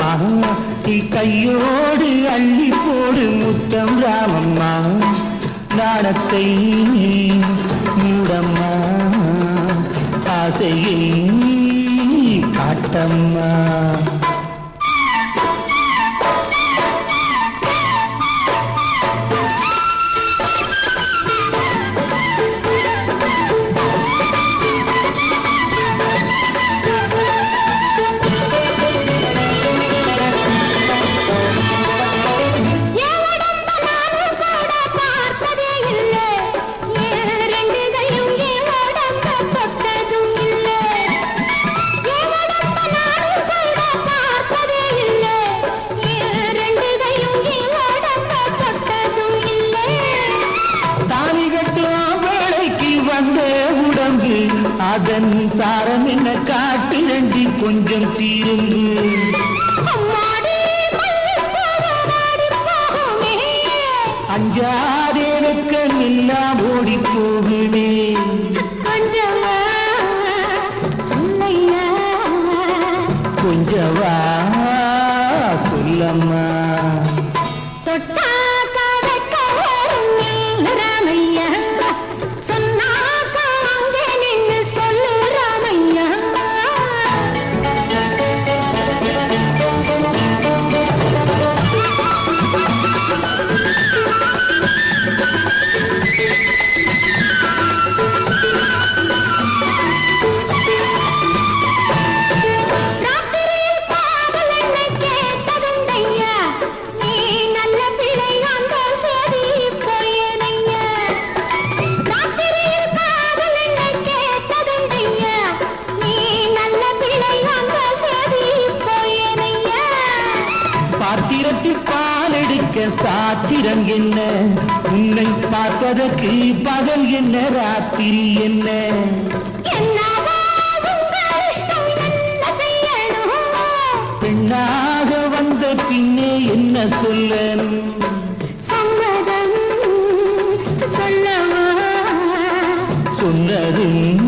ராமம்மா நீ கையோடு அள்ளி போடு முத்தம் ராமம்மா நாணத்தை மூடம்மா ஆசையை காட்டம்மா அதன் சாரம் என்ன காட்டிரண்டி கொஞ்சம் தீருங்கு அஞ்சாதே வெக்கம் எல்லாம் ஓடி போகுமே கொஞ்சவா சொல்லம்மா பாத்திரத்தில் பால் எடுக்க சாத்திரம் என்ன உன்னை பார்ப்பதற்கு பகல் என்ன ராத்திரி என்ன பெண்ணாக வந்த பின்னே என்ன சொல்லணும் சம்மதம் சொல்லவா சொன்னதும்